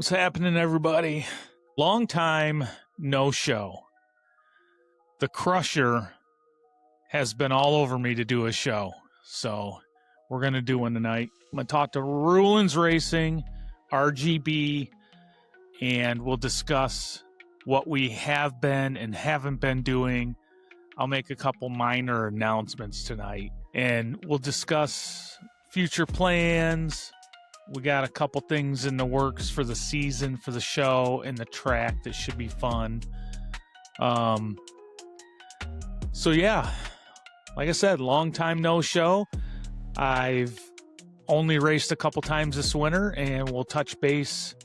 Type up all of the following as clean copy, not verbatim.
What's happening, everybody? Long time no show. The Crusher has been all over me to do a show, so we're going to do one tonight. I'm going to talk to Rulins Racing, RGB, and we'll discuss what we have been and haven't been doing. I'll make a couple minor announcements tonight, and we'll discuss future plans. We got a couple things in the works for the season, for the show, and the track that should be fun. So yeah, like I said, long time no show. I've only raced a couple times this winter, and we'll touch base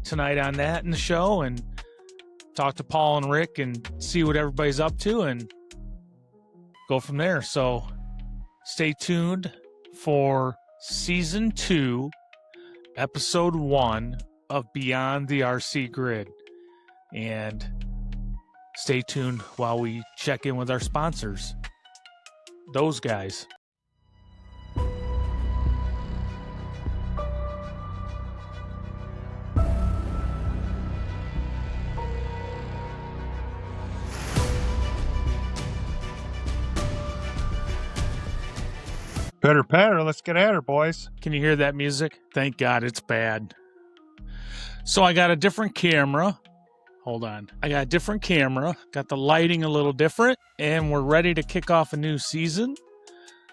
tonight on that in the show and talk to Paul and Rick and see what everybody's up to and go from there. So stay tuned for season 2, episode 1 of Beyond the RC Grid. And stay tuned while we check in with our sponsors. Those guys. Pitter patter, let's get at her, boys. Can you hear that music? Thank God it's bad. So I got a different camera. Hold on. I got a different camera. Got the lighting a little different. And we're ready to kick off a new season.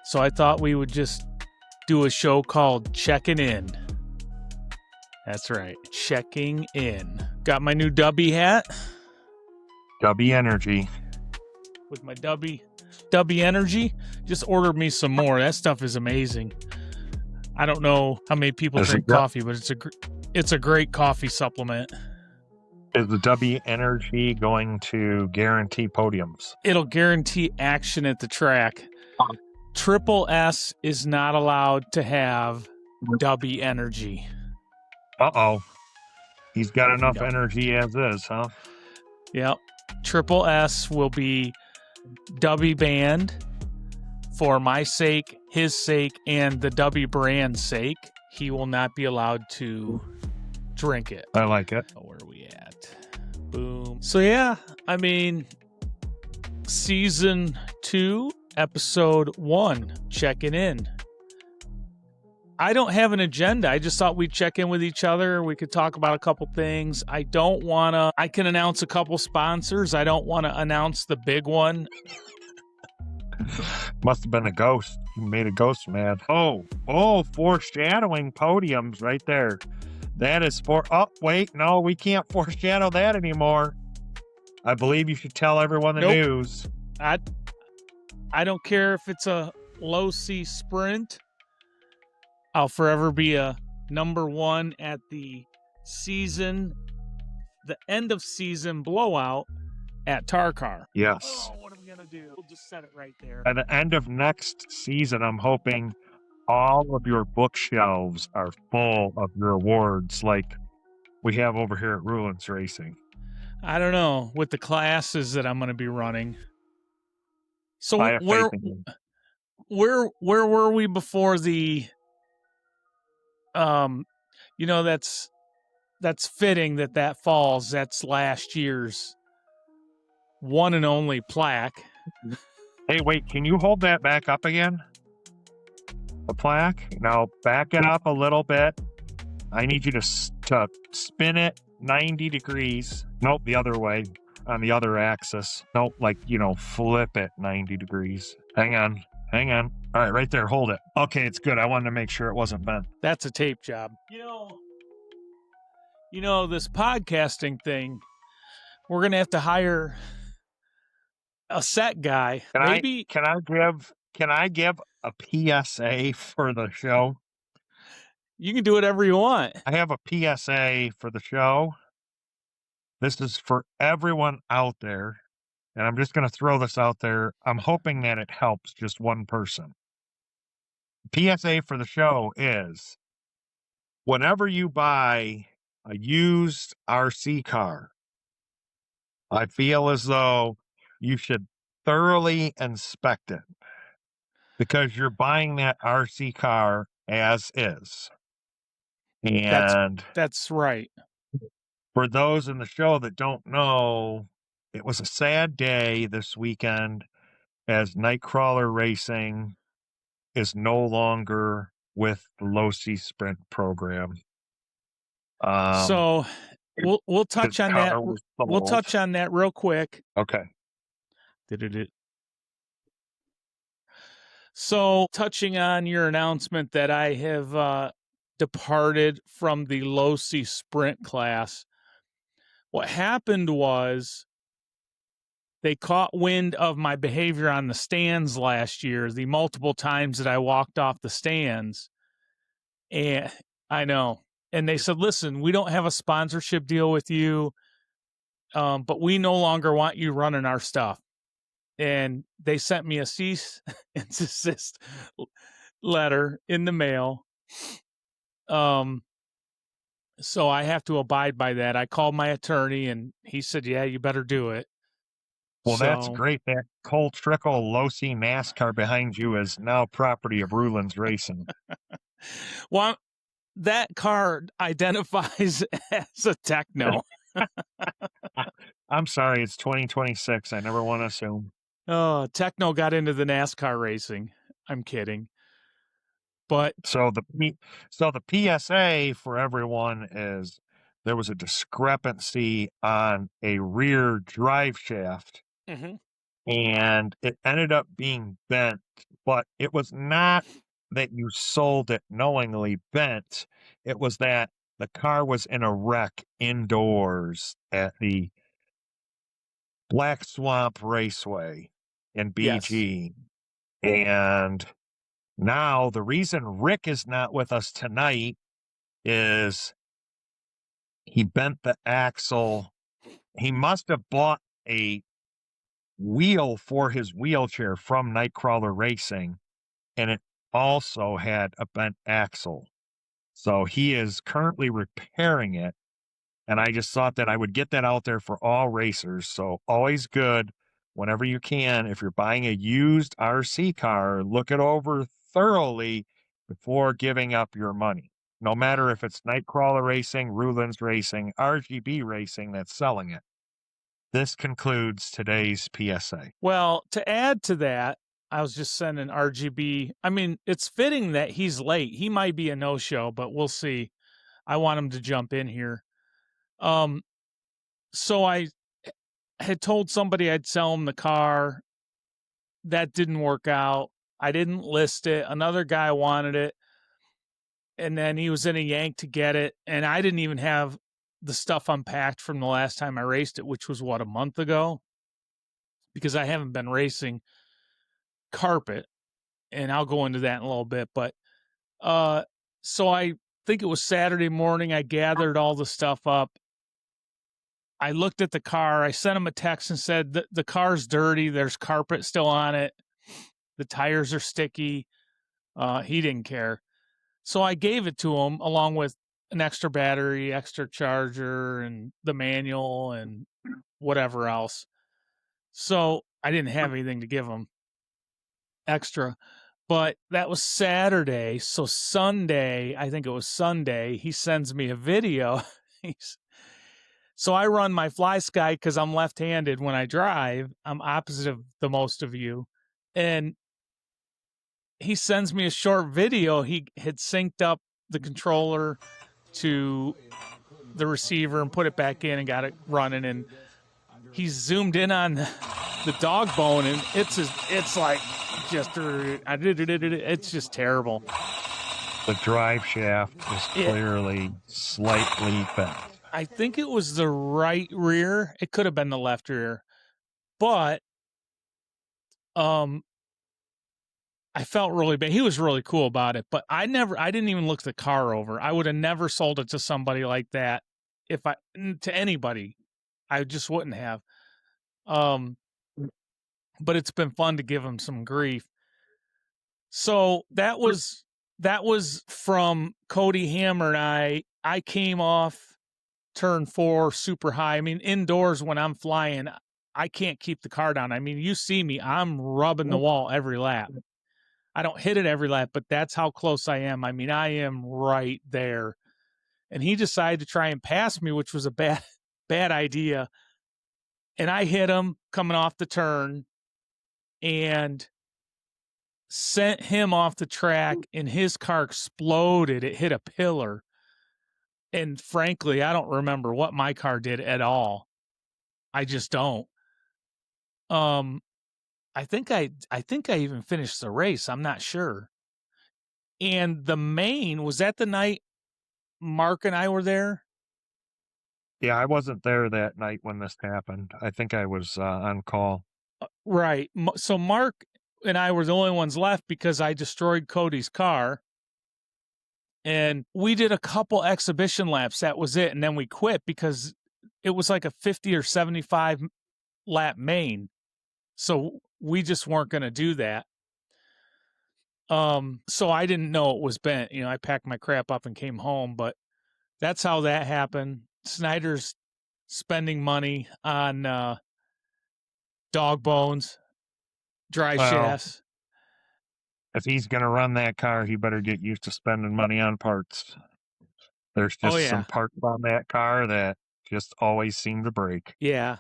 So I thought we would just do a show called Checking In. That's right. Checking In. Got my new Dubby hat. Dubby Energy. With my Dubby Energy. Just ordered me some more. That stuff is amazing. I don't know how many people drink coffee, but it's a great coffee supplement. Is the Dubby Energy going to guarantee podiums? It'll guarantee action at the track. Triple S is not allowed to have Dubby Energy. Uh-oh. He's got enough energy as is, huh? Yep. Triple S will be Dubby banned for my sake, his sake, and the Dubby brand's sake. He will not be allowed to drink it. I like it. Oh, where are we at? Boom. So yeah, I mean, season 2, episode 1, checking in. I don't have an agenda. I just thought we'd check in with each other. We could talk about a couple things. I can announce a couple sponsors. I don't want to announce the big one. Must have been a ghost. You made a ghost mad. Oh, foreshadowing podiums right there. That is wait, no, we can't foreshadow that anymore. I believe you should tell everyone the news. I don't care if it's a low C sprint. I'll forever be a number 1 at the end of season blowout at Tarkar. Yes. Oh, what are we going to do? We'll just set it right there. At the end of next season, I'm hoping all of your bookshelves are full of your awards like we have over here at Rulins Racing. I don't know, with the classes that I'm going to be running. So where were we before the that's fitting that falls. That's last year's one and only plaque. Hey, wait, can you hold that back up again? The plaque? Now back it up a little bit. I need you to spin it 90 degrees. Nope, the other way. On the other axis. Nope, flip it 90 degrees. Hang on. All right, right there. Hold it. Okay, it's good. I wanted to make sure it wasn't bent. That's a tape job. You know, this podcasting thing, we're going to have to hire a set guy. Can I give a PSA for the show? You can do whatever you want. I have a PSA for the show. This is for everyone out there. And I'm just going to throw this out there. I'm hoping that it helps just one person. PSA for the show is, whenever you buy a used RC car, I feel as though you should thoroughly inspect it because you're buying that RC car as is. And that's right. For those in the show that don't know, it was a sad day this weekend as Nightcrawler Racing is no longer with the Low C Sprint program. So we'll His touch on that. car was We'll sold. touch on that real quick. Okay. So touching on your announcement that I have departed from the Low C Sprint class, what happened was they caught wind of my behavior on the stands last year, the multiple times that I walked off the stands. And I know. And they said, listen, we don't have a sponsorship deal with you, but we no longer want you running our stuff. And they sent me a cease and desist letter in the mail. So I have to abide by that. I called my attorney and he said, yeah, you better do it. Well, that's great. That Cole Trickle Low C NASCAR behind you is now property of Ruland's Racing. Well, that car identifies as a techno. I'm sorry, it's 2026. I never want to assume. Oh, techno got into the NASCAR racing. I'm kidding. But so the PSA for everyone is there was a discrepancy on a rear drive shaft. Mm-hmm. And it ended up being bent, but it was not that you sold it knowingly bent. It was that the car was in a wreck indoors at the Black Swamp Raceway in BG. Yes. And now the reason Rick is not with us tonight is he bent the axle. He must have bought a wheel for his wheelchair from Nightcrawler Racing, and it also had a bent axle. So he is currently repairing it, and I just thought that I would get that out there for all racers. So always good whenever you can. If you're buying a used RC car, look it over thoroughly before giving up your money. No matter if it's Nightcrawler Racing, Ruland's Racing, RGB Racing that's selling it. This concludes today's PSA. Well, to add to that, I was just sending RGB. I mean, it's fitting that he's late. He might be a no-show, but we'll see. I want him to jump in here. So I had told somebody I'd sell him the car. That didn't work out. I didn't list it. Another guy wanted it. And then he was in a yank to get it. And I didn't even have the stuff unpacked from the last time I raced it, which was a month ago, because I haven't been racing carpet, and I'll go into that in a little bit. But so I think it was Saturday morning. I gathered all the stuff up. I looked at the car. I sent him a text and said, the car's dirty. There's carpet still on it. The tires are sticky. He didn't care. So I gave it to him along with an extra battery, extra charger, and the manual and whatever else. So I didn't have anything to give him extra, but that was Saturday. So Sunday, I think it was Sunday, he sends me a video. So I run my Fly Sky because I'm left-handed when I drive. I'm opposite of the most of you. And he sends me a short video. He had synced up the controller to the receiver and put it back in and got it running. And he zoomed in on the dog bone, and it's like just it's just terrible. The drive shaft is clearly slightly bent. I think it was the right rear. It could have been the left rear, but I felt really bad. He was really cool about it, but I didn't even look the car over. I would have never sold it to somebody like that to anybody. I just wouldn't have. But it's been fun to give him some grief. So that was from Cody Hammer and I came off turn 4 super high. I mean, indoors when I'm flying, I can't keep the car down. I mean, you see me, I'm rubbing the wall every lap. I don't hit it every lap, but that's how close I am. I mean, I am right there. and he decided to try and pass me, which was a bad idea. And I hit him coming off the turn and sent him off the track, and his car exploded. It hit a pillar. And frankly, I don't remember what my car did at all. I just don't. I think I even finished the race. I'm not sure. And the main, was that the night Mark and I were there? Yeah, I wasn't there that night when this happened. I think I was on call. Right. So Mark and I were the only ones left because I destroyed Cody's car. And we did a couple exhibition laps. That was it. And then we quit because it was like a 50 or 75 lap main. So we just weren't going to do that. So I didn't know it was bent. I packed my crap up and came home, but that's how that happened. Snyder's spending money on dog bones, dry shafts. If he's going to run that car, he better get used to spending money on parts. There's just some parts on that car that just always seem to break. Yeah.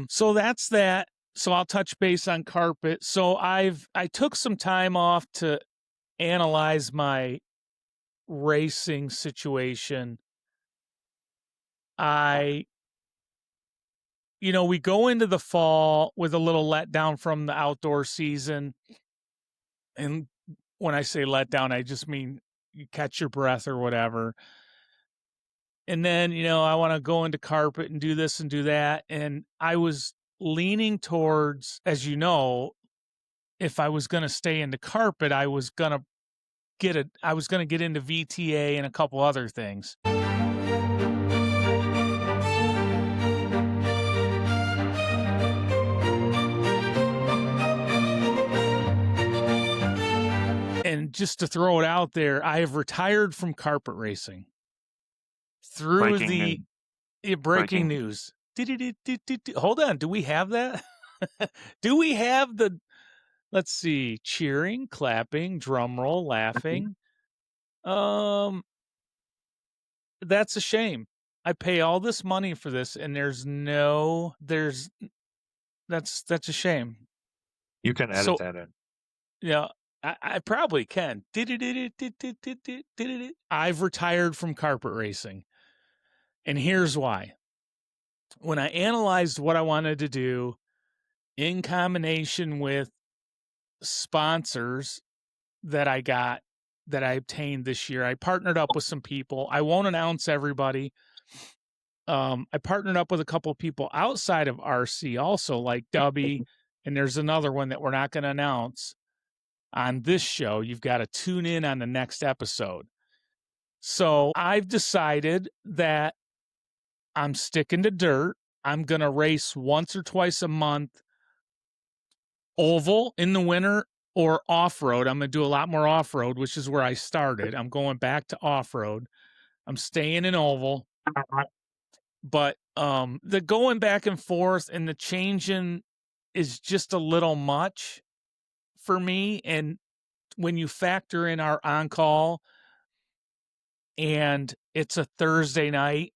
So that's that. So I'll touch base on carpet. So I took some time off to analyze my racing situation. We go into the fall with a little letdown from the outdoor season. And when I say letdown, I just mean you catch your breath or whatever. And then, I want to go into carpet and do this and do that. And I was leaning towards, as you know, if I was going to stay into carpet, I was going to get into VTA and a couple other things. And just to throw it out there, I have retired from carpet racing. Through breaking news. Hold on. Do we have that? Do we have the, let's see, cheering, clapping, drum roll, laughing? That's a shame. I pay all this money for this and that's a shame. You can edit that in. Yeah, I probably can. I've retired from carpet racing. And here's why. When I analyzed what I wanted to do in combination with sponsors that I obtained this year, I partnered up with some people. I won't announce everybody. I partnered up with a couple of people outside of RC also, like Dubby, and there's another one that we're not going to announce on this show. You've got to tune in on the next episode. So I've decided that I'm sticking to dirt. I'm going to race once or twice a month, oval in the winter or off-road. I'm going to do a lot more off-road, which is where I started. I'm going back to off-road. I'm staying in oval. But the going back and forth and the changing is just a little much for me. And when you factor in our on-call and it's a Thursday night,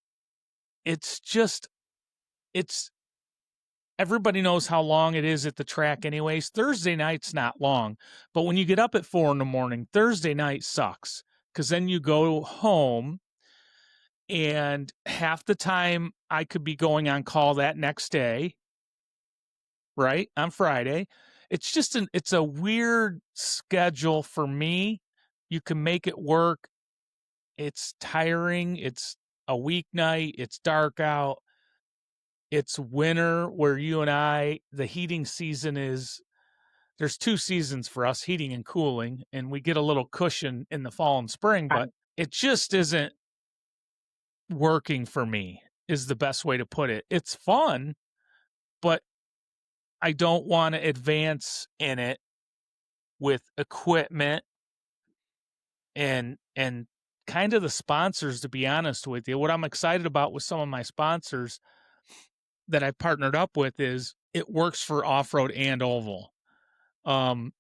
everybody knows how long it is at the track anyways. Thursday night's not long, but when you get up at 4 a.m, Thursday night sucks because then you go home and half the time I could be going on call that next day, right? On Friday. It's a weird schedule for me. You can make it work. It's tiring. It's a weeknight. It's dark out. It's winter where the heating season there's 2 seasons for us, heating and cooling, and we get a little cushion in the fall and spring, but it just isn't working for me is the best way to put it. It's fun, but I don't want to advance in it with equipment and kind of the sponsors, to be honest with you. What I'm excited about with some of my sponsors that I've partnered up with is it works for off-road and oval. My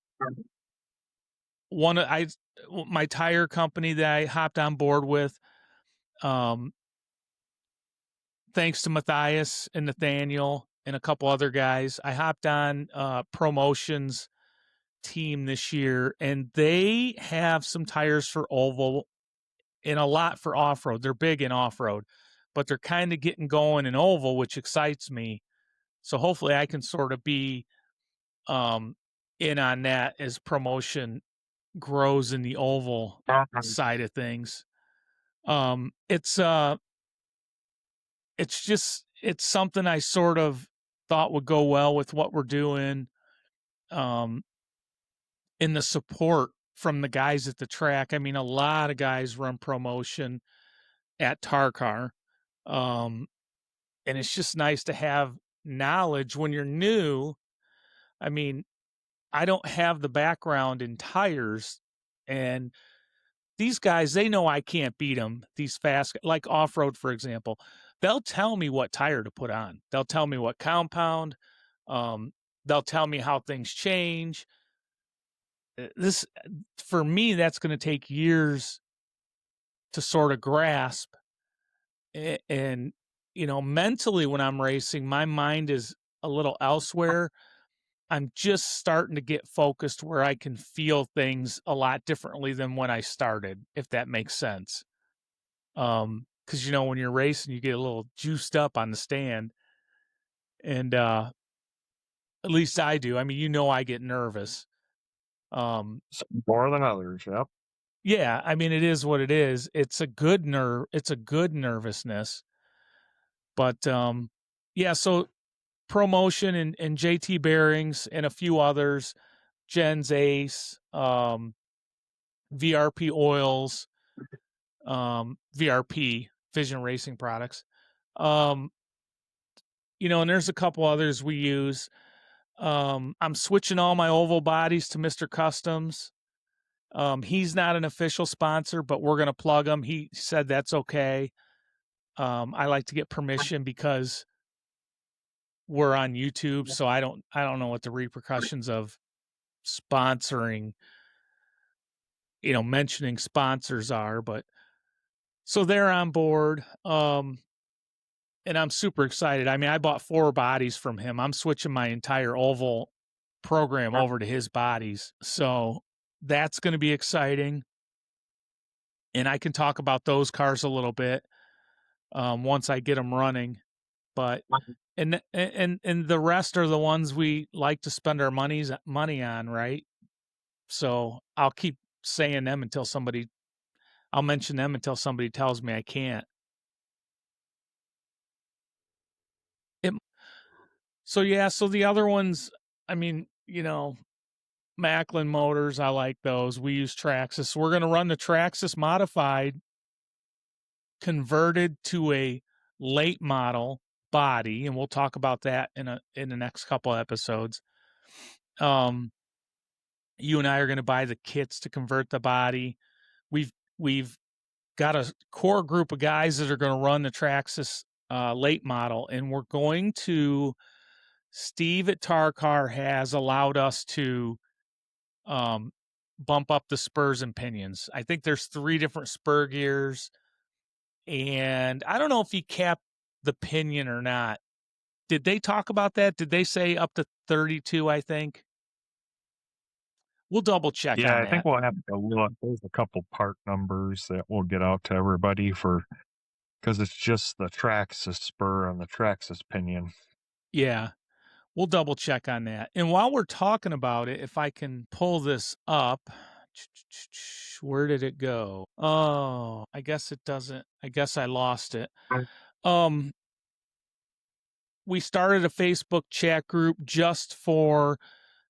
tire company that I hopped on board with, thanks to Matthias and Nathaniel and a couple other guys, I hopped on Promotions team this year, and they have some tires for oval and a lot for off-road. They're big in off-road, but they're kind of getting going in oval, which excites me. So hopefully I can sort of be in on that as Promotion grows in the oval side of things. It's something I sort of thought would go well with what we're doing. In the support from the guys at the track. I mean, a lot of guys run Promotion at Tarkar. And it's just nice to have knowledge when you're new. I mean, I don't have the background in tires, and these guys, they know I can't beat them. These fast, like off-road, for example, they'll tell me what tire to put on. They'll tell me what compound. They'll tell me how things change. This, for me, that's going to take years to sort of grasp. And, you know, mentally when I'm racing, my mind is a little elsewhere. I'm just starting to get focused where I can feel things a lot differently than when I started, if that makes sense. Because, you know, when you're racing, you get a little juiced up on the stand. And at least I do. I mean, you know, I get nervous. Some more than others. Yep. Yeah, I mean, it is what it is. It's a good nervousness. But yeah, so Promotion and JT Bearings and a few others, Jen's Ace, VRP Oils, VRP Vision Racing Products. You know, and there's a couple others we use. I'm switching all my oval bodies to Mr. Customs. He's not an official sponsor, but we're going to plug him. He said that's okay. I like to get permission because we're on YouTube, so I don't know what the repercussions of sponsoring, you know, mentioning sponsors are, but so they're on board. And I'm super excited. I mean, I bought 4 bodies from him. I'm switching my entire oval program over to his bodies. So that's going to be exciting. And I can talk about those cars a little bit once I get them running. But and the rest are the ones we like to spend our money on, right? So I'll keep saying them until I'll mention them until somebody tells me I can't. So yeah, so the other ones, I mean, you know, Macklin Motors, I like those. We use Traxxas. We're going to run the Traxxas modified, converted to a late model body, and we'll talk about that in the next couple episodes. You and I are going to buy the kits to convert the body. We've got a core group of guys that are going to run the Traxxas late model, and we're going to. Steve at Tarkar has allowed us to bump up the spurs and pinions. I think there's 3 different spur gears, and I don't know if he capped the pinion or not. Did they talk about that? Did they say up to 32, I think? We'll double check Yeah, on I think that. we'll have to look. There's a couple part numbers that we'll get out to everybody because it's just the Traxxas spur and the Traxxas pinion. Yeah, we'll double check on that. And while we're talking about it, if I can pull this up, where did it go? Oh, I guess it doesn't. I guess I lost it. We started a Facebook chat group just for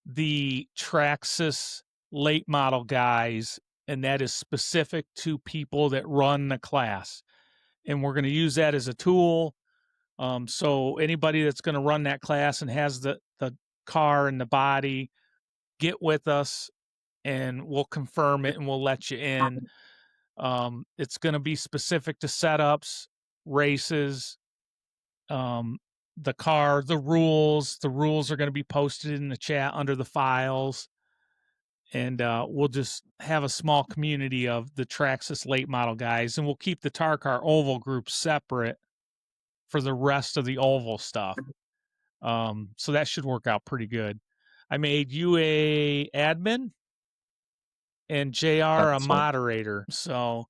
the Traxxas late model guys, and that is specific to people that run the class. And we're going to use that as a tool. So anybody that's going to run that class and has the car and the body, get with us and we'll confirm it and we'll let you in. It's going to be specific to setups, races, the car, the rules. The rules are going to be posted in the chat under the files. and we'll just have a small community of the Traxxas late model guys, and we'll keep the Tarkar oval group separate for the rest of the oval stuff. So that should work out pretty good. I made you a admin and JR a moderator. So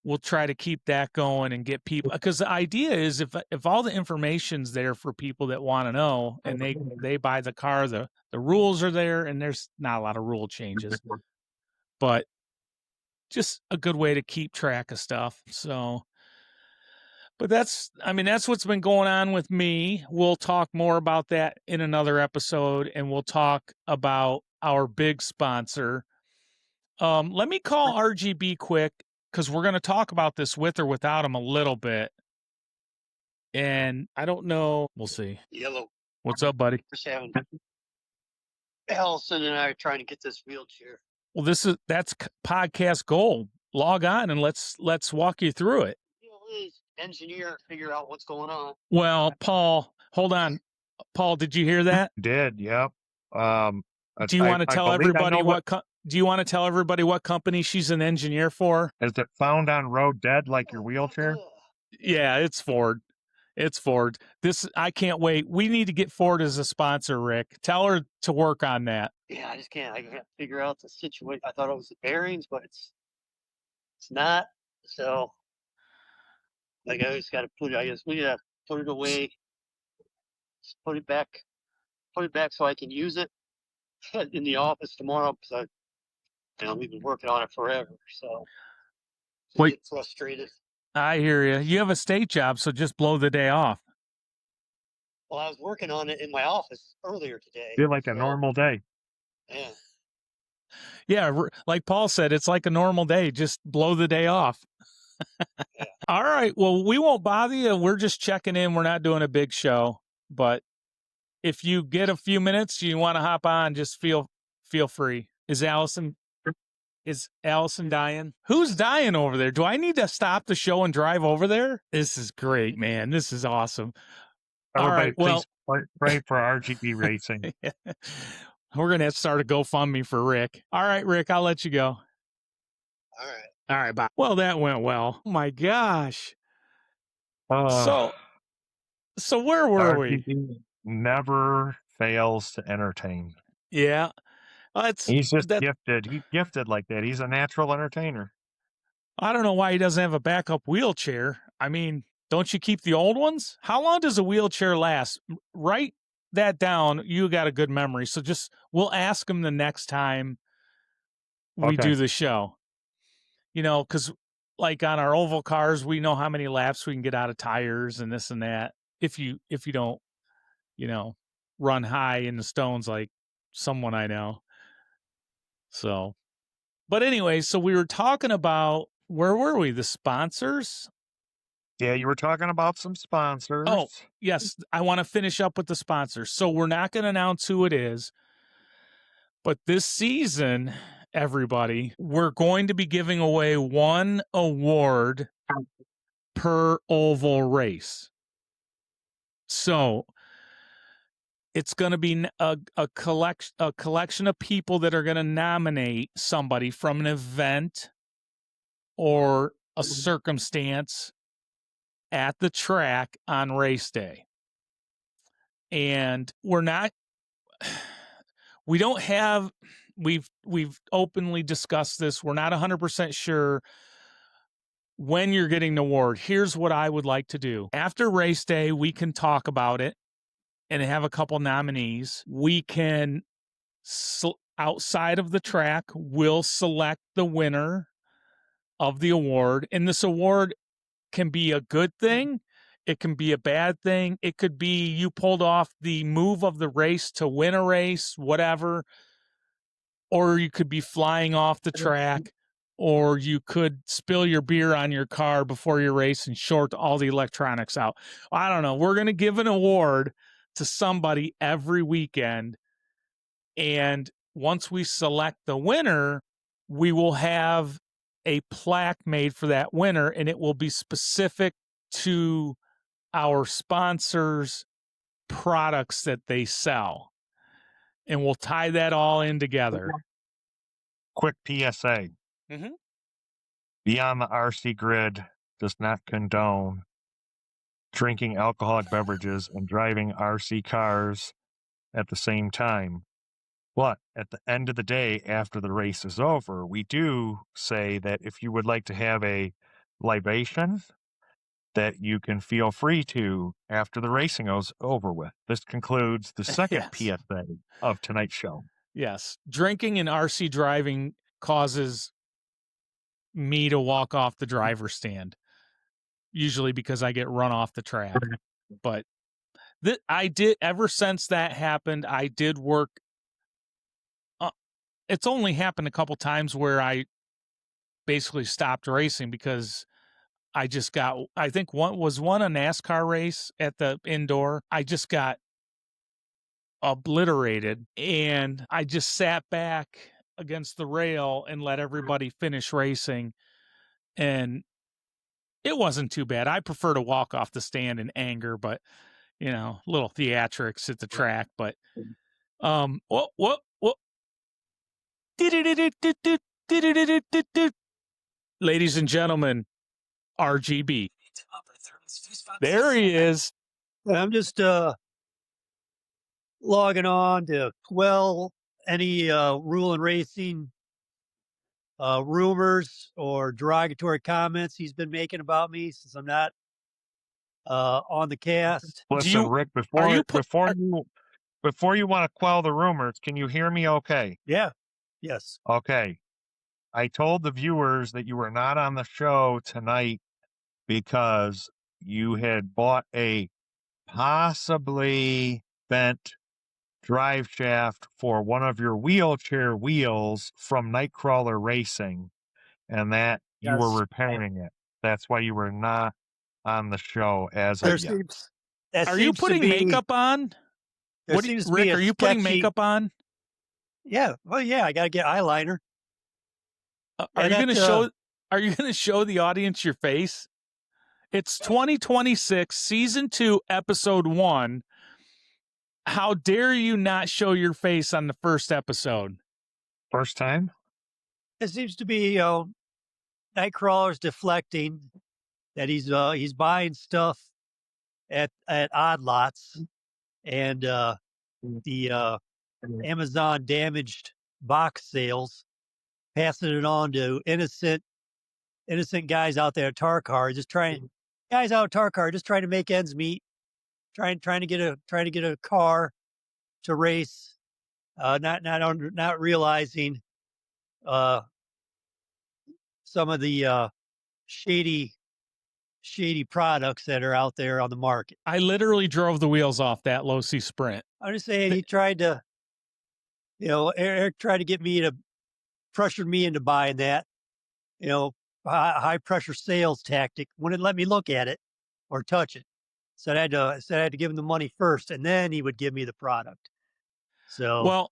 we'll try to keep that going and get people, because the idea is if all the information's there for people that want to know and they buy the car, the rules are there, and there's not a lot of rule changes, but just a good way to keep track of stuff. So, but that's what's been going on with me. We'll talk more about that in another episode, and we'll talk about our big sponsor. Let me call RGB quick, because we're going to talk about this with or without him a little bit. And I don't know. We'll see. Yellow. What's up, buddy? Just having Allison and I are trying to get this wheelchair. Well, that's podcast gold. Log on and let's walk you through it. Engineer, figure out what's going on. Well, Paul, hold on. Paul, did you hear that? Did, yep. Do you want to tell everybody do you want to tell everybody what company she's an engineer for? Is it found on road dead like your wheelchair? Yeah, it's Ford. It's Ford. I can't wait. We need to get Ford as a sponsor, Rick. Tell her to work on that. Yeah, I can't figure out the situation. I thought it was the bearings, but it's not. So, like, I just got to we need to put it away, just put it back so I can use it in the office tomorrow, because we've been working on it forever. So, Wait. Get frustrated. I hear you. You have a state job, so just blow the day off. Well, I was working on it in my office earlier today. Feel like a normal day. Yeah. Yeah, like Paul said, it's like a normal day. Just blow the day off. Yeah. All right. Well, we won't bother you. We're just checking in. We're not doing a big show. But if you get a few minutes, you want to hop on, just feel free. Is Allison dying? Who's dying over there? Do I need to stop the show and drive over there? This is great, man. This is awesome. Everybody, all right, well, pray for RGB Racing. We're going to have to start a GoFundMe for Rick. All right, Rick, I'll let you go. All right. All right, bye. Well, that went well. Oh, my gosh. So where were RGB we? Never fails to entertain. Yeah. He's just gifted. He's gifted like that. He's a natural entertainer. I don't know why he doesn't have a backup wheelchair. I mean, don't you keep the old ones? How long does a wheelchair last? Write that down. You got a good memory. So we'll ask him the next time we do the show. Because like on our oval cars, we know how many laps we can get out of tires and this and that. If you don't, run high in the stones like someone I know. So, but anyway, so we were talking about, where were we? The sponsors? Yeah, you were talking about some sponsors. Oh, yes. I want to finish up with the sponsors. So we're not going to announce who it is, but this season, everybody, we're going to be giving away one award per oval race. So it's going to be a collection of people that are going to nominate somebody from an event or a circumstance at the track on race day. And we've openly discussed this. We're not 100% sure when you're getting the award. Here's what I would like to do. After race day, we can talk about it and have a couple nominees. We can, outside of the track, we'll select the winner of the award. And this award can be a good thing. It can be a bad thing. It could be you pulled off the move of the race to win a race, whatever. Or you could be flying off the track, or you could spill your beer on your car before your race and short all the electronics out. I don't know. We're going to give an award to somebody every weekend. And once we select the winner, we will have a plaque made for that winner, and it will be specific to our sponsors' products that they sell. And we'll tie that all in together. quick PSA. Mm-hmm. Beyond the RC grid does not condone drinking alcoholic beverages and driving RC cars at the same time. But at the end of the day, after the race is over, we do say that if you would like to have a libation, that you can feel free to after the racing is over with. This concludes the second Yes. PSA of tonight's show. Yes. Drinking and RC driving causes me to walk off the driver's stand, usually because I get run off the track. But I did, ever since that happened, I did work. It's only happened a couple times where I basically stopped racing because I just got, I think one a NASCAR race at the indoor. I just got obliterated and I just sat back against the rail and let everybody finish racing. And it wasn't too bad. I prefer to walk off the stand in anger, but little theatrics at the track. But what ladies and gentlemen, RGB. There he is. I'm just logging on to quell any rule and racing rumors or derogatory comments he's been making about me since I'm not on the cast. Listen, Rick, before you want to quell the rumors, can you hear me okay? Yeah. Yes. Okay. I told the viewers that you were not on the show tonight because you had bought a possibly bent drive shaft for one of your wheelchair wheels from Nightcrawler Racing, and that you were repairing it. That's why you were not on the show as of yet. Are you putting makeup on? Rick, are you putting makeup on? Yeah. Well, yeah, I got to get eyeliner. Are you going to show the audience your face? It's 2026, season 2, episode 1. How dare you not show your face on the first episode? First time? It seems to be, Nightcrawler's deflecting that he's buying stuff at odd lots, and the Amazon damaged box sales, passing it on to innocent guys out there at Tarkar, just trying to make ends meet, trying to get a car to race, not realizing some of the shady products that are out there on the market. I literally drove the wheels off that low-C Sprint. I'm just saying, he tried to, Eric tried to get me to pressure me into buying that, high pressure sales tactic. Wouldn't let me look at it or touch it. So I had to give him the money first, and then he would give me the product. So, well,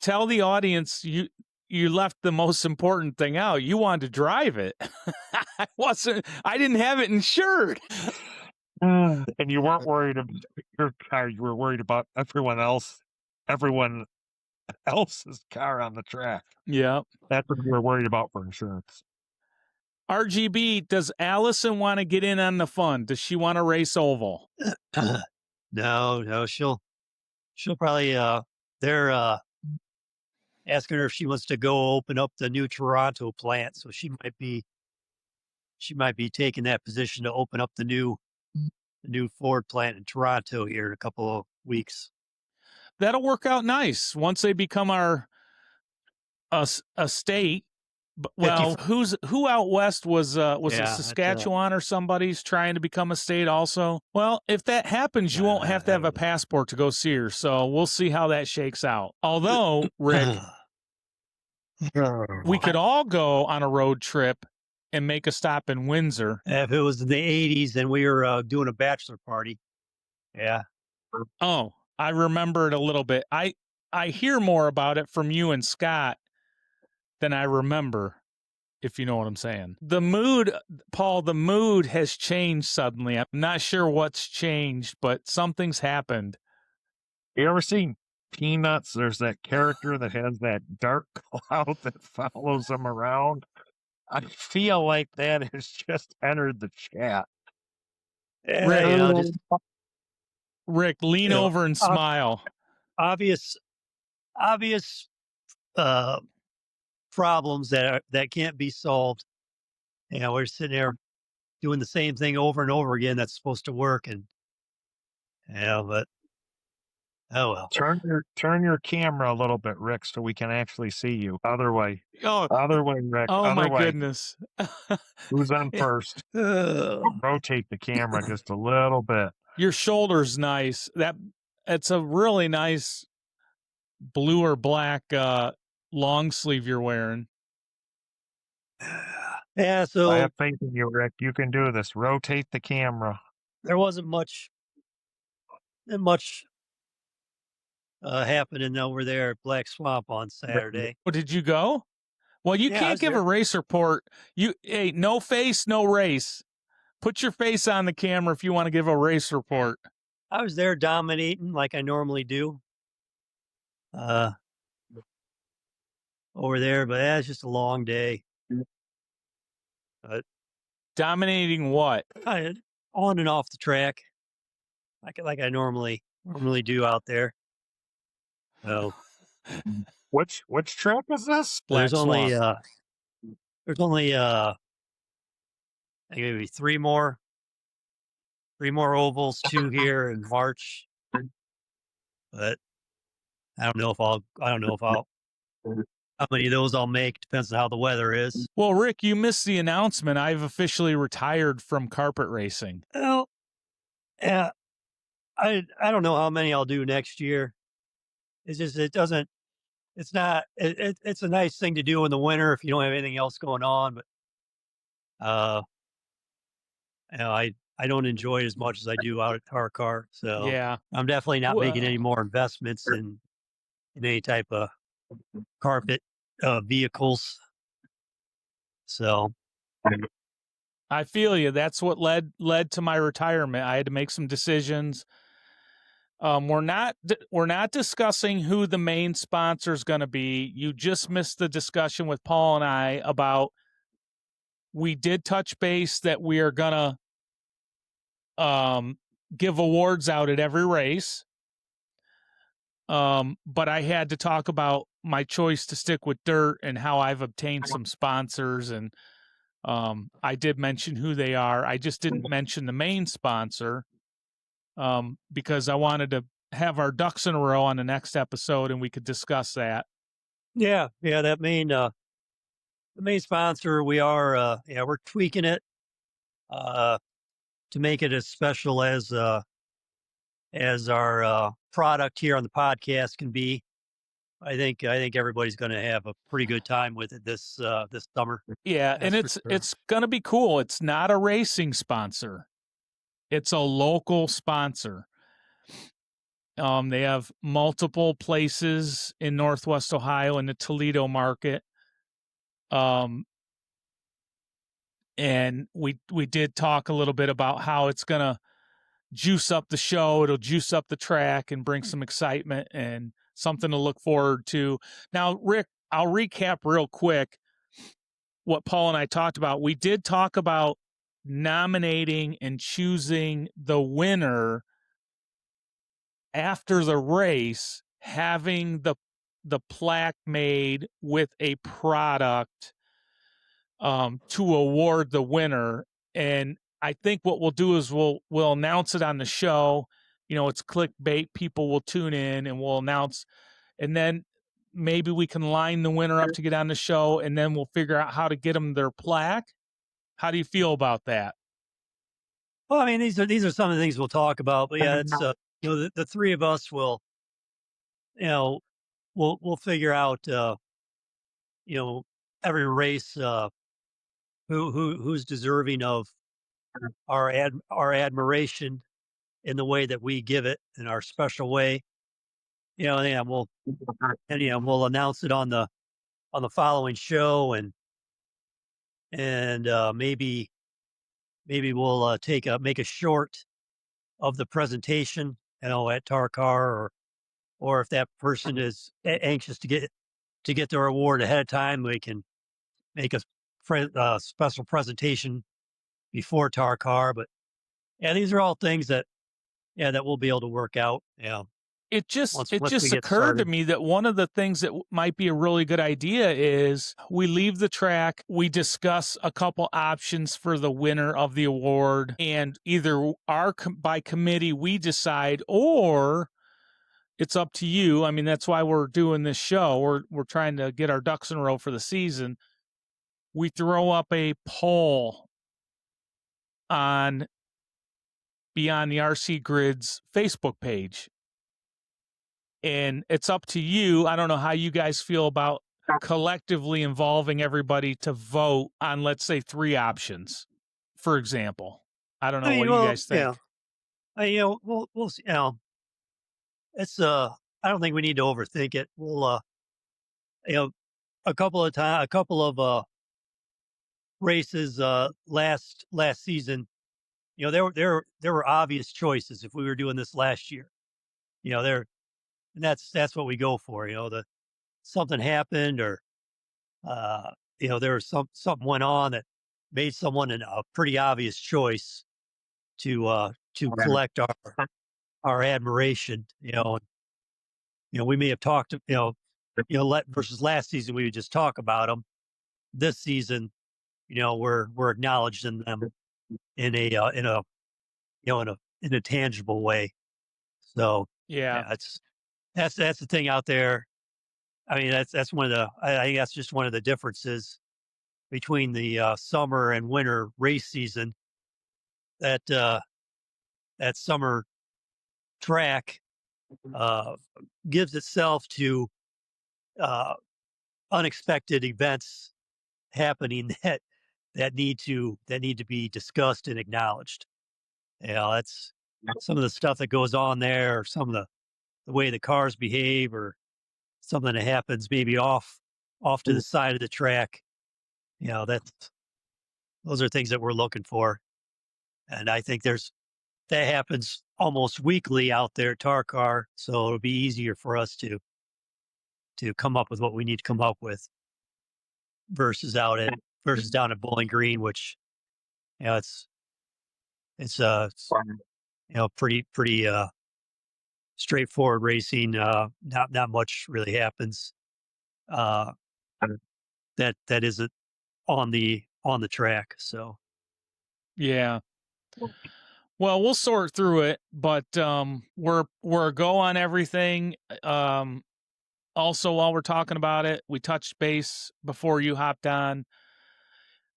tell the audience you left the most important thing out. You wanted to drive it. I didn't have it insured. And you weren't worried about your car. You were worried about everyone else's car on the track. Yeah. That's what you were worried about for insurance. RGB, does Allison want to get in on the fun? Does she want to race oval? No, she'll probably, they're asking her if she wants to go open up the new Toronto plant. So she might be taking that position to open up the new Ford plant in Toronto here in a couple of weeks. That'll work out nice once they become a state. Well, who out west was it Saskatchewan or somebody's trying to become a state also? Well, if that happens, you won't have to have a passport to go see her. So we'll see how that shakes out. Although, Rick, we could all go on a road trip and make a stop in Windsor. If it was in the 80s and we were doing a bachelor party. Yeah. Oh, I remember it a little bit. I hear more about it from you and Scott than I remember, if you know what I'm saying. The mood, Paul, has changed suddenly. I'm not sure what's changed, but something's happened. You ever seen Peanuts, there's that character that has that dark cloud that follows him around. I feel like that has just entered the chat. Yeah, Rick, just Rick, lean over and ob- smile. obvious uh, problems that can't be solved. We're sitting there doing the same thing over and over again. That's supposed to work, and but oh well. Turn your camera a little bit, Rick, so we can actually see you. Other way, Oh, Rick. oh Other my way. goodness. Who's on first? Rotate the camera just a little bit. Your shoulder's nice. It's a really nice blue or black long sleeve you're wearing. Yeah, I so have faith in you, Rick. You can do this. Rotate the camera. there wasn't much happening over there at Black Swamp on Saturday. Oh, did you go? Well, you Yeah, I can't was give there. a race report. Hey, no face, no race. Put your face on the camera if you want to give a race report. I was there dominating like I normally do. Over there, but it's just a long day. But Dominating what? on and off the track, like I normally do out there. So Which track is this? Black there's only Swamp. I think maybe three more ovals, 2 here in March. But I don't know if I'll how many of those I'll make. Depends on how the weather is. Well, Rick, you missed the announcement. I've officially retired from carpet racing. Well, yeah, I don't know how many I'll do next year. It's just it's not it's a nice thing to do in the winter if you don't have anything else going on, but I don't enjoy it as much as I do out at Car. So Yeah. I'm definitely not making any Well, more investments in any type of carpet vehicles. So I feel you. That's what led to my retirement. I had to make some decisions. We're not discussing who the main sponsor is going to be. You just missed the discussion with Paul and I about. We did touch base that we are going to give awards out at every race. But I had to talk about my choice to stick with dirt and how I've obtained some sponsors, and I did mention who they are. I just didn't mention the main sponsor because I wanted to have our ducks in a row on the next episode and we could discuss that. yeah, that the main sponsor, we're tweaking it to make it as special as our product here on the podcast can be. I think everybody's going to have a pretty good time with it this summer. Yeah, That's and for sure. it's going to be cool. It's not a racing sponsor. It's a local sponsor. They have multiple places in Northwest Ohio in the Toledo market. And we did talk a little bit about how it's going to juice up the show. It'll juice up the track and bring some excitement and something to look forward to. Now, Rick, I'll recap real quick what Paul and I talked about. We did talk about nominating and choosing the winner after the race, having the plaque made with a product to award the winner. And I think what we'll do is we'll announce it on the show. You know, it's clickbait. People will tune in and we'll announce, and then maybe we can line the winner up to get on the show, and then we'll figure out how to get them their plaque. How do you feel about that? Well, I mean, these are some of the things we'll talk about, but yeah, it's the three of us will, we'll figure out, every race, who's deserving of our admiration in the way that we give it in our special way. And we'll announce it on the following show, and maybe we'll make a short of the presentation, at Tarkar, or if that person is anxious to get their award ahead of time, we can make a special presentation before Tar-Car. But yeah, these are all things that we'll be able to work out. Yeah. It just Once it we just get occurred to started. me that one of the things that might be a really good idea is we leave the track, we discuss a couple options for the winner of the award, and either by committee we decide, or it's up to you. I mean, that's why we're doing this show. We're trying to get our ducks in a row for the season. We throw up a poll on Beyond the RC Grid's Facebook page. And it's up to you. I don't know how you guys feel about collectively involving everybody to vote on, let's say, 3 options, for example. I don't know. What do you guys think? Yeah. We'll see. It's I don't think we need to overthink it. We'll a couple of races last season. There were obvious choices if we were doing this last year. And that's what we go for. Something happened, or there was something went on that made someone a pretty obvious choice to collect our admiration. We may have talked, versus last season we would just talk about them. This season, we're acknowledging them in a tangible way. So Yeah. that's the thing out there. I mean, that's one of the, I think that's just one of the differences between the summer and winter race season. That summer track gives itself to unexpected events happening that need to be discussed and acknowledged. That's some of the stuff that goes on there, or some of the way the cars behave, or something that happens maybe off to the side of the track. Those are things that we're looking for. And I think that happens almost weekly out there at Tar-Car. So it'll be easier for us to come up with what we need to come up with versus down at Bowling Green, which, it's pretty straightforward racing. Not much really happens that isn't on the track. So Yeah. Well, we'll sort through it, but we're a go on everything. Also, while we're talking about it, we touched base before you hopped on.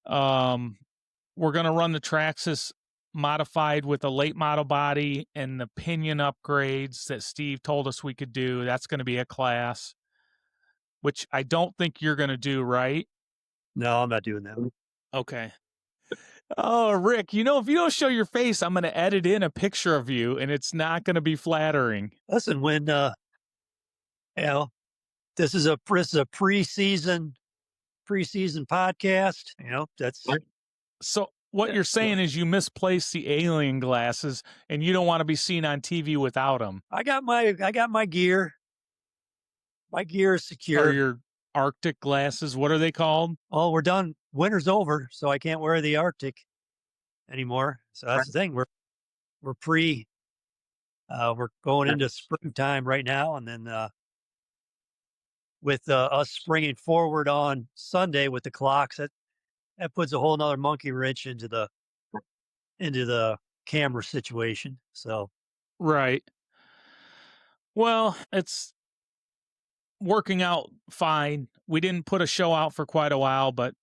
We're going to run the Traxxas modified with a late model body and the pinion upgrades that Steve told us we could do. That's going to be a class, which I don't think you're going to do, right? No, I'm not doing that. Okay. Oh, Rick, if you don't show your face, I'm going to edit in a picture of you, and it's not going to be flattering. Listen, when this is a preseason podcast. That's so. What you're saying is you misplaced the alien glasses, and you don't want to be seen on TV without them. I got my gear. My gear is secure. Are your Arctic glasses? What are they called? Oh, we're done. Winter's over, so I can't wear the Arctic anymore. So that's the thing. We're going into springtime right now, and then with us springing forward on Sunday with the clocks, that puts a whole nother monkey wrench into the camera situation. So right. Well, it's working out fine. We didn't put a show out for quite a while, but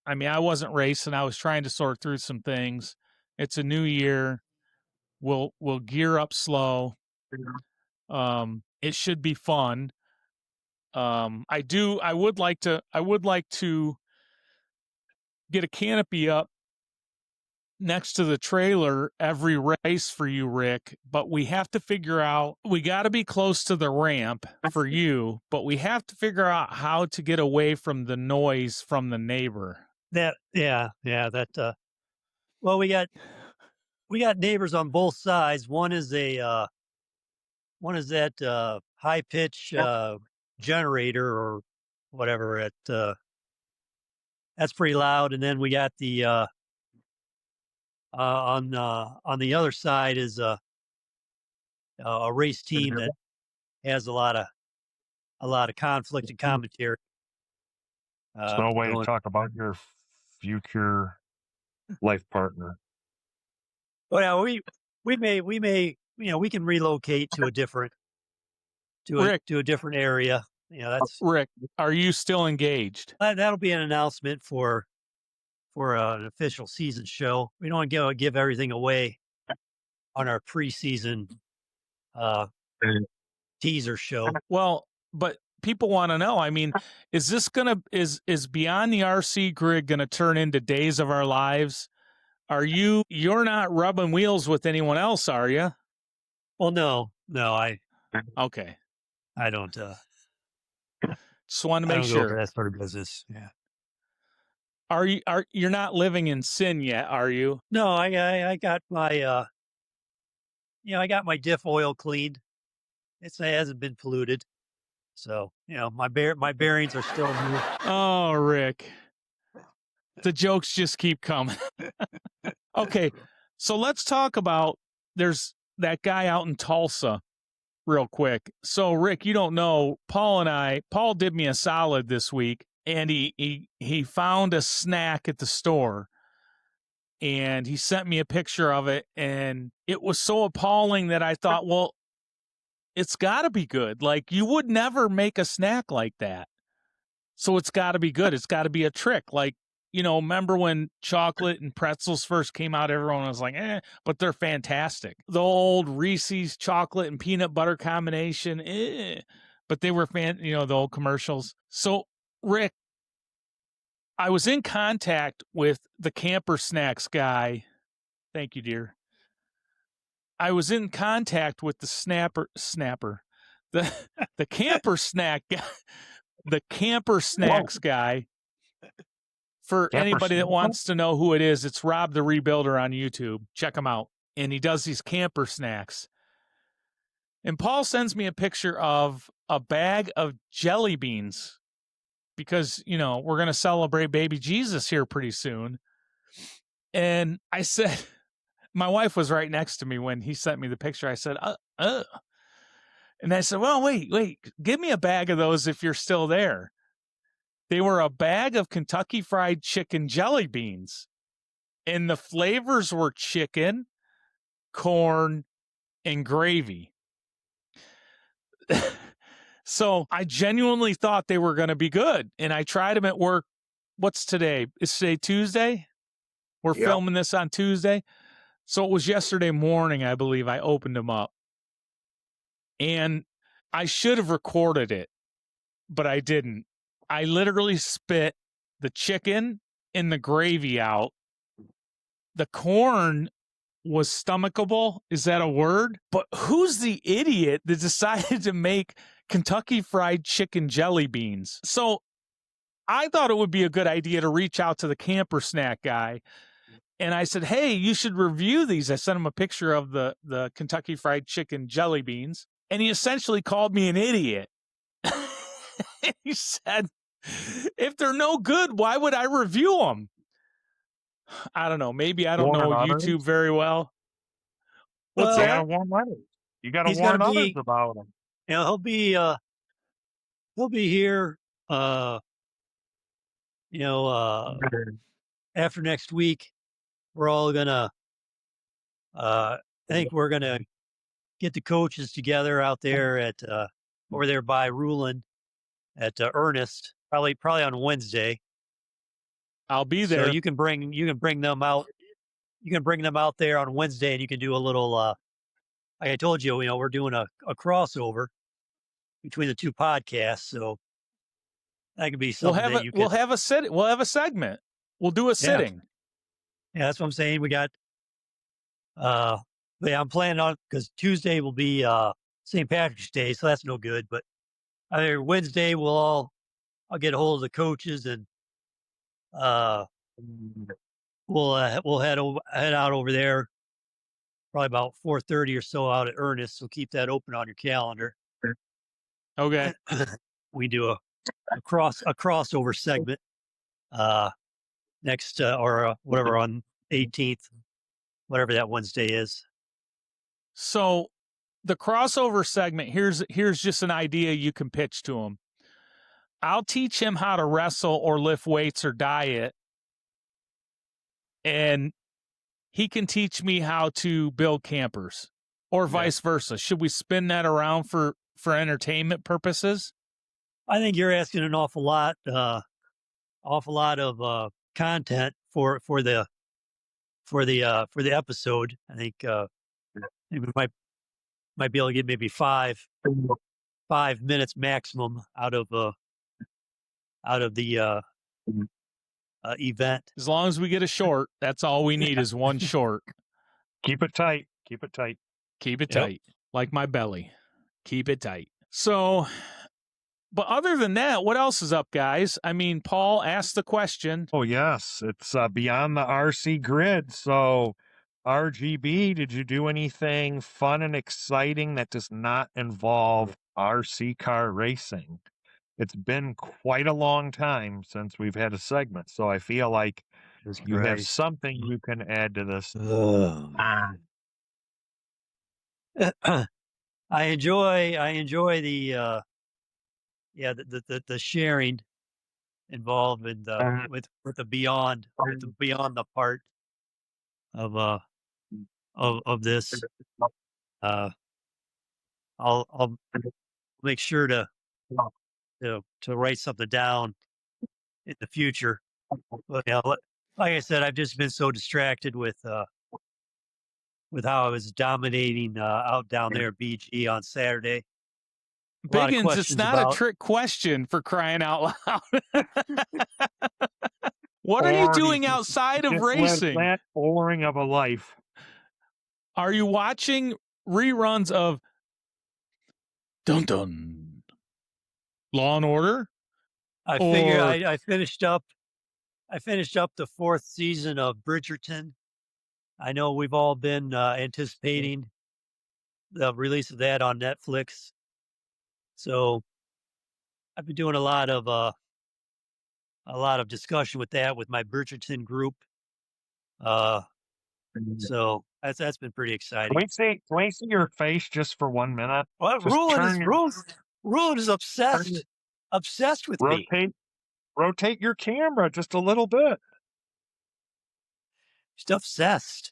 I mean, I wasn't racing. I was trying to sort through some things. It's a new year. We'll gear up slow. It should be fun. I would like to get a canopy up next to the trailer every race for you, Rick, but we have to figure out, we got to be close to the ramp for you, but we have to figure out how to get away from the noise from the neighbor. Well, we got neighbors on both sides. One is that high pitch generator or whatever. That's pretty loud. And then we got the on the other side is a race team that has a lot of conflict and commentary. It's no way to going. talk about your future life partner. Well, yeah, we may we can relocate to a different Rick. to a different area. That's Rick, are you still engaged? that'll be an announcement for an official season show. We don't want to give everything away on our preseason teaser show. Well, but people want to know. I mean, is this is Beyond the RC Grid gonna turn into Days of Our Lives? You're not rubbing wheels with anyone else, are you? Well, no, okay. I don't. Just wanted to I make don't go sure. for that sort of business. Yeah. You're not living in sin yet, are you? No, I got my I got my diff oil cleaned. It hasn't been polluted, so my bearings are still new. Oh, Rick, the jokes just keep coming. Okay, so let's talk about there's that guy out in Tulsa real quick. So Rick, you don't know, Paul did me a solid this week, and he found a snack at the store, and he sent me a picture of it, and it was so appalling that I thought, well, it's got to be good. Like, you would never make a snack like that. So it's got to be good. It's got to be a trick. Like, remember when chocolate and pretzels first came out, everyone was like, but they're fantastic. The old Reese's chocolate and peanut butter combination, but they were the old commercials. So, Rick, I was in contact with the Camper Snacks guy. Thank you, dear. I was in contact with the snapper, the Camper Snack guy, the Camper Snacks guy. For anybody that wants to know who it is, it's Rob the Rebuilder on YouTube. Check him out. And he does these camper snacks. And Paul sends me a picture of a bag of jelly beans because, we're going to celebrate baby Jesus here pretty soon. And I said, my wife was right next to me when he sent me the picture. I said, And I said, well, wait, give me a bag of those if you're still there. They were a bag of Kentucky Fried Chicken jelly beans, and the flavors were chicken, corn, and gravy. So I genuinely thought they were going to be good, and I tried them at work. What's today? Is today Tuesday? We're filming this on Tuesday. So it was yesterday morning, I believe, I opened them up. And I should have recorded it, but I didn't. I literally spit the chicken and the gravy out. The corn was stomachable. Is that a word? But who's the idiot that decided to make Kentucky Fried Chicken jelly beans? So I thought it would be a good idea to reach out to the Camper Snack guy. And I said, hey, you should review these. I sent him a picture of the Kentucky Fried Chicken jelly beans. And he essentially called me an idiot. He said, if they're no good, why would I review them? I don't know. Maybe I don't know YouTube very well. What's that? You got to warn others about them. He'll be here, after next week. We're all gonna, I think we're gonna get the coaches together out there at over there by Rulin at Ernest, probably on Wednesday. I'll be there. So you can bring them out. You can bring them out there on Wednesday, and you can do a little. Like I told you, we're doing a crossover between the two podcasts, so that could be something. We'll have a segment. We'll do a sitting. Yeah, that's what I'm saying. We got. But I'm planning on, because Tuesday will be St. Patrick's Day, so that's no good. But Wednesday I'll get a hold of the coaches, and we'll head out over there probably about 4:30 or so out at Ernest. So keep that open on your calendar. Okay. We do a crossover segment next or whatever on 18th, whatever that Wednesday is. So the crossover segment, here's just an idea you can pitch to him. I'll teach him how to wrestle or lift weights or diet, and he can teach me how to build campers, or vice versa. Should we spin that around for entertainment purposes? I think you're asking an awful lot of content for the episode. I think we might be able to get maybe 5 minutes maximum out of the event. As long as we get a short, that's all we need is one short. Keep it tight. Keep it tight. Keep it Yep. tight, like my belly. Keep it tight. So, but other than that, what else is up, guys? I mean, Paul asked the question. Oh, yes. It's beyond the RC grid. So, RGB, did you do anything fun and exciting that does not involve RC car racing? It's been quite a long time since we've had a segment. So, I feel like you have something you can add to this. I enjoy the the sharing involved in with the beyond the part of this. I'll make sure to write something down in the future. But like I said, I've just been so distracted with how I was dominating out down there at BG on Saturday. Biggins, it's not a trick question, for crying out loud. What are you doing outside of racing? That boring of a life. Are you watching reruns of Dun Dun Law and Order? I figure I finished up the 4th season of Bridgerton. I know we've all been anticipating the release of that on Netflix. So I've been doing a lot of discussion with that with my Bridgerton group. So that's been pretty exciting. Can we see your face just for 1 minute? Well, Roland is obsessed with me. Rotate your camera just a little bit. Just obsessed.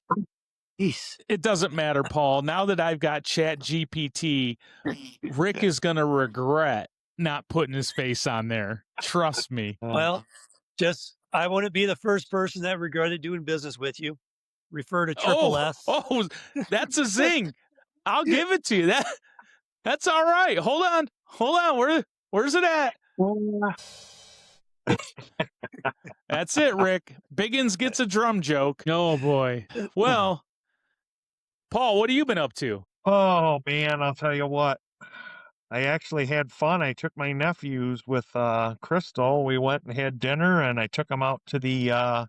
Jeez. It doesn't matter, Paul. Now that I've got Chat GPT, Rick is going to regret not putting his face on there. Trust me. Well, I wouldn't be the first person that regretted doing business with you. Refer to Triple S. Oh, that's a zing. I'll give it to you. That's all right. Hold on. Where's it at? That's it, Rick. Biggins gets a drum joke. Oh boy. Well, Paul, what have you been up to? Oh man, I'll tell you what. I actually had fun. I took my nephews with Crystal. We went and had dinner, and I took them out to the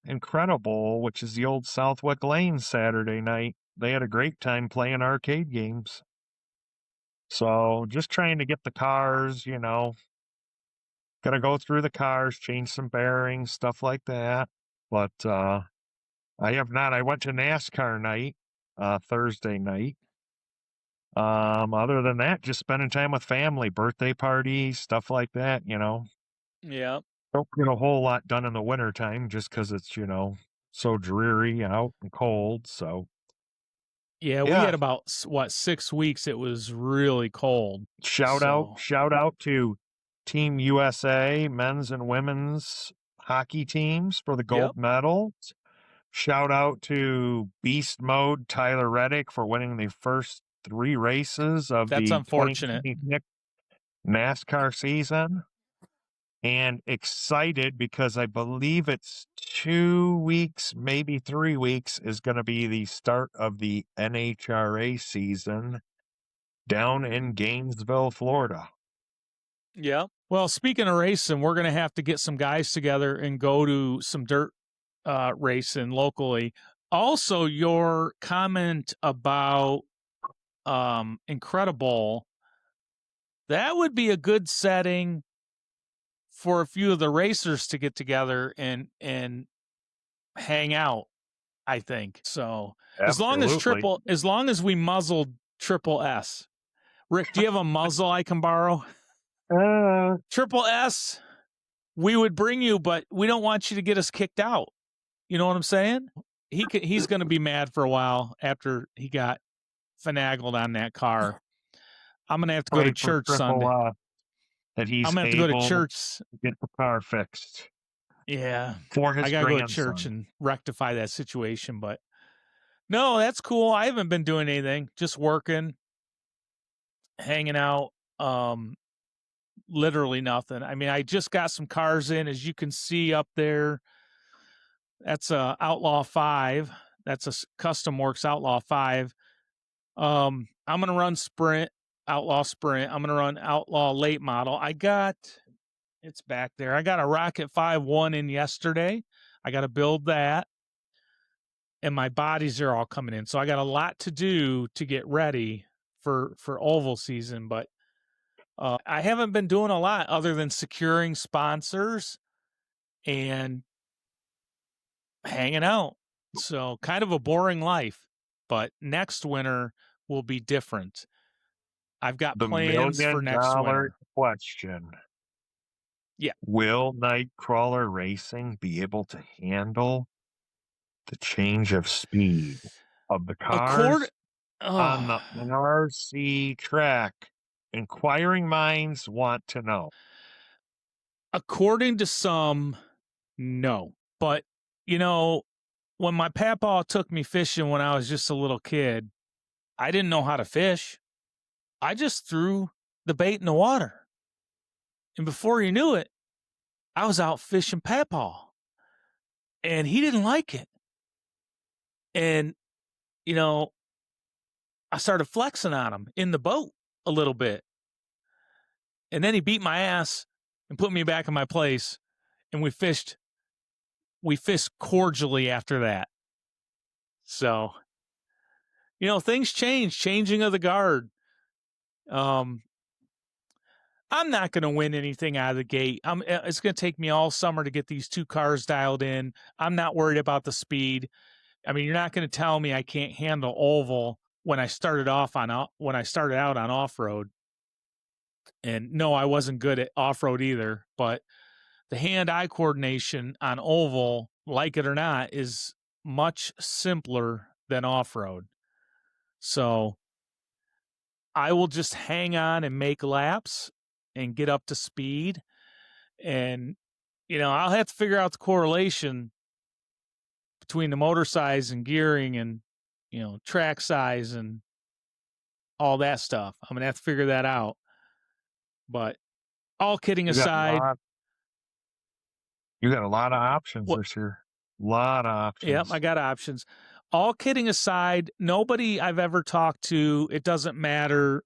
Incredible, which is the old Southwick Lane Saturday night. They had a great time playing arcade games. So just trying to get the cars, got to go through the cars, change some bearings, stuff like that. But I have not. I went to NASCAR night, Thursday night. Other than that, just spending time with family, birthday parties, stuff like that, Yeah. Don't get a whole lot done in the wintertime just because it's, so dreary out and cold. So, yeah, we had about 6 weeks. It was really cold. Shout out to Team USA, men's and women's hockey teams for the gold medals. Shout out to Beast Mode Tyler Reddick for winning the first 3 races of the unfortunate NASCAR season. And excited because I believe it's 2 weeks, maybe 3 weeks, is going to be the start of the NHRA season down in Gainesville, Florida. Yeah. Well, speaking of racing, we're going to have to get some guys together and go to some dirt racing locally. Also, your comment about Incredible, that would be a good setting for a few of the racers to get together and hang out, I think. So as long as we muzzled Triple S. Rick, do you have a muzzle I can borrow? Triple S, we would bring you, but we don't want you to get us kicked out. You know what I'm saying? He's going to be mad for a while after he got finagled on that car. I'm going to have to go to church Sunday. That he's I'm going to have to go to church. To get the car fixed. Yeah. For his I got to go to church and rectify that situation. But no, that's cool. I haven't been doing anything. Just working, hanging out. Literally nothing. I mean, I just got some cars in, as you can see up there. That's a Outlaw 5. That's a Custom Works Outlaw 5. I'm going to run Outlaw Sprint. I'm going to run Outlaw Late Model. It's back there. I got a Rocket 5.1 in yesterday. I got to build that. And my bodies are all coming in. So I got a lot to do to get ready for oval season, but I haven't been doing a lot other than securing sponsors and hanging out. So kind of a boring life, but next winter will be different. I've got plans for next winter. Question. Yeah. Will Nightcrawler Racing be able to handle the change of speed of the cars on the RC track? Inquiring minds want to know. According to some, no. But, when my papa took me fishing when I was just a little kid, I didn't know how to fish. I just threw the bait in the water. And before you knew it, I was out fishing papa. And he didn't like it. And, I started flexing on him in the boat a little bit. And then he beat my ass and put me back in my place. And we fished cordially after that. So, things change, changing of the guard. I'm not going to win anything out of the gate. It's going to take me all summer to get these two cars dialed in. I'm not worried about the speed. I mean, you're not going to tell me I can't handle oval when I started out on off-road. And no, I wasn't good at off-road either, but the hand-eye coordination on oval, like it or not, is much simpler than off-road. So I will just hang on and make laps and get up to speed. And, I'll have to figure out the correlation between the motor size and gearing and, track size and all that stuff. I'm going to have to figure that out. But all kidding aside, you got a lot of options this year. A lot of options. Yep, I got options. All kidding aside, nobody I've ever talked to, it doesn't matter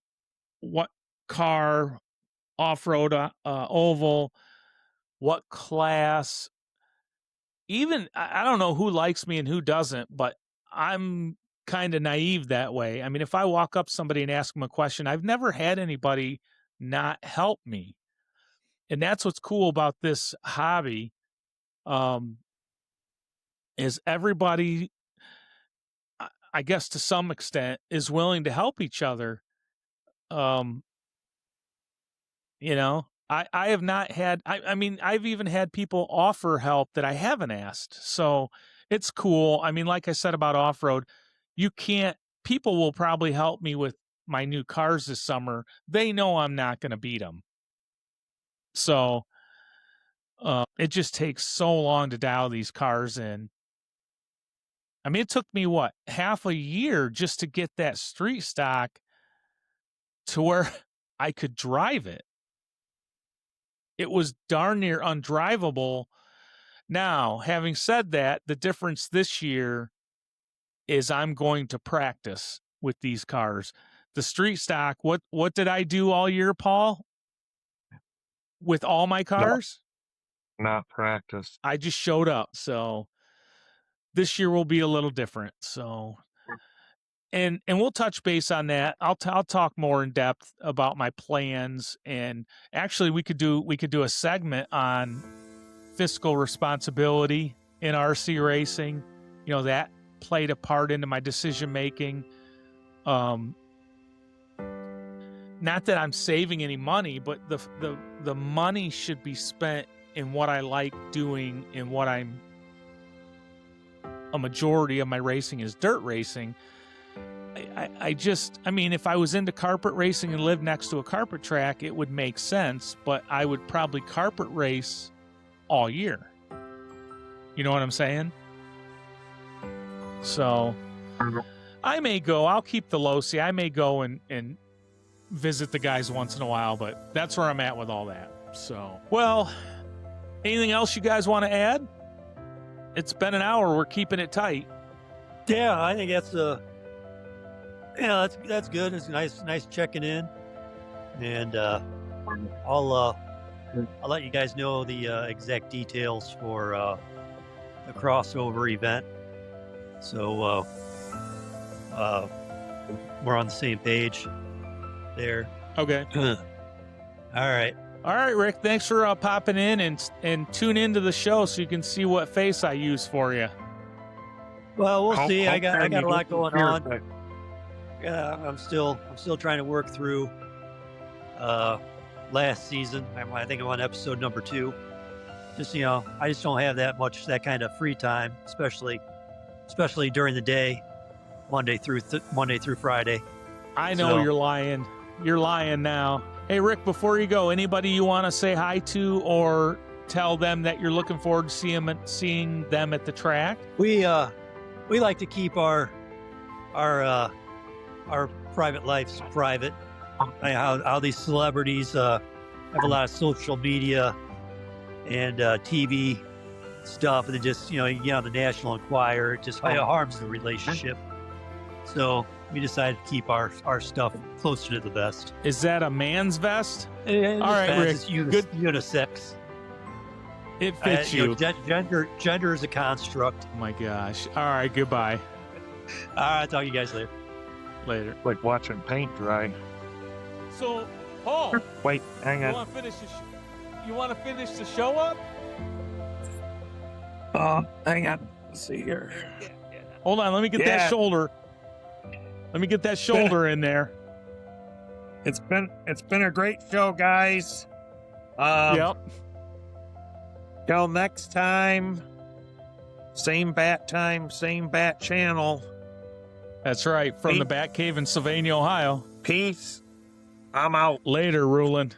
what car, off-road, oval, what class, even, I don't know who likes me and who doesn't, but I'm kind of naive that way. I mean, if I walk up to somebody and ask them a question, I've never had anybody not help me. And that's what's cool about this hobby, is everybody, I guess to some extent, is willing to help each other. I have not had, I mean, I've even had people offer help that I haven't asked. So it's cool. I mean, like I said about off-road, people will probably help me with my new cars this summer. They know I'm not going to beat them. So it just takes so long to dial these cars in. I mean, it took me half a year just to get that street stock to where I could drive it. It was darn near undrivable. Now, having said that, the difference this year is I'm going to practice with these cars. The street stock, what did I do all year, Paul? With all my cars? Not practice. I just showed up. So this year will be a little different. So, and we'll touch base on that. I'll talk more in depth about my plans, and actually we could do a segment on fiscal responsibility in RC racing. You know, that played a part into my decision making. Not that I'm saving any money, but the money should be spent in what I like doing, in what I'm a majority of my racing is dirt racing. I mean, if I was into carpet racing and lived next to a carpet track, it would make sense, but I would probably carpet race all year. You know what I'm saying? So I may go, I'll keep the low-C. I may go and visit the guys once in a while, but that's where I'm at with all that. So, well, anything else you guys want to add? It's been an hour. We're keeping it tight. Yeah, I think that's that's good. It's nice checking in, and I'll let you guys know the exact details for the crossover event. So we're on the same page there. Okay. All right. All right, Rick. Thanks for popping in and tune into the show so you can see what face I use for you. Well, we'll see. I got you a lot get going here, on. but Yeah, I'm still trying to work through last season. I think I'm on episode number 2. Just, you know, I just don't have that kind of free time, especially during the day, Monday through Friday. I know So- you're lying. You're lying now. Hey, Rick, before you go, anybody you want to say hi to or tell them that you're looking forward to seeing them at the track? We like to keep our private lives private. How these celebrities have a lot of social media and TV stuff, and they just, you know, you get on the National Enquirer, it just harms the relationship. So we decided to keep our stuff closer to the vest. Is that a man's vest? All right, Rick, it's good. unisex. It fits you. Gender is a construct. Oh my gosh. All right, goodbye. All right, talk to you guys later. Later. like watching paint dry. So, Paul, Wait, hang you on. want to finish the show up? Hang on. Let's see here. Hold on, let me get that Yeah. shoulder. Let me get that shoulder in there. It's been a great show, guys. Yep. Till next time. Same bat time, same bat channel. That's right. From the Bat Cave in Sylvania, Ohio. Peace. I'm out. Later, Ruland.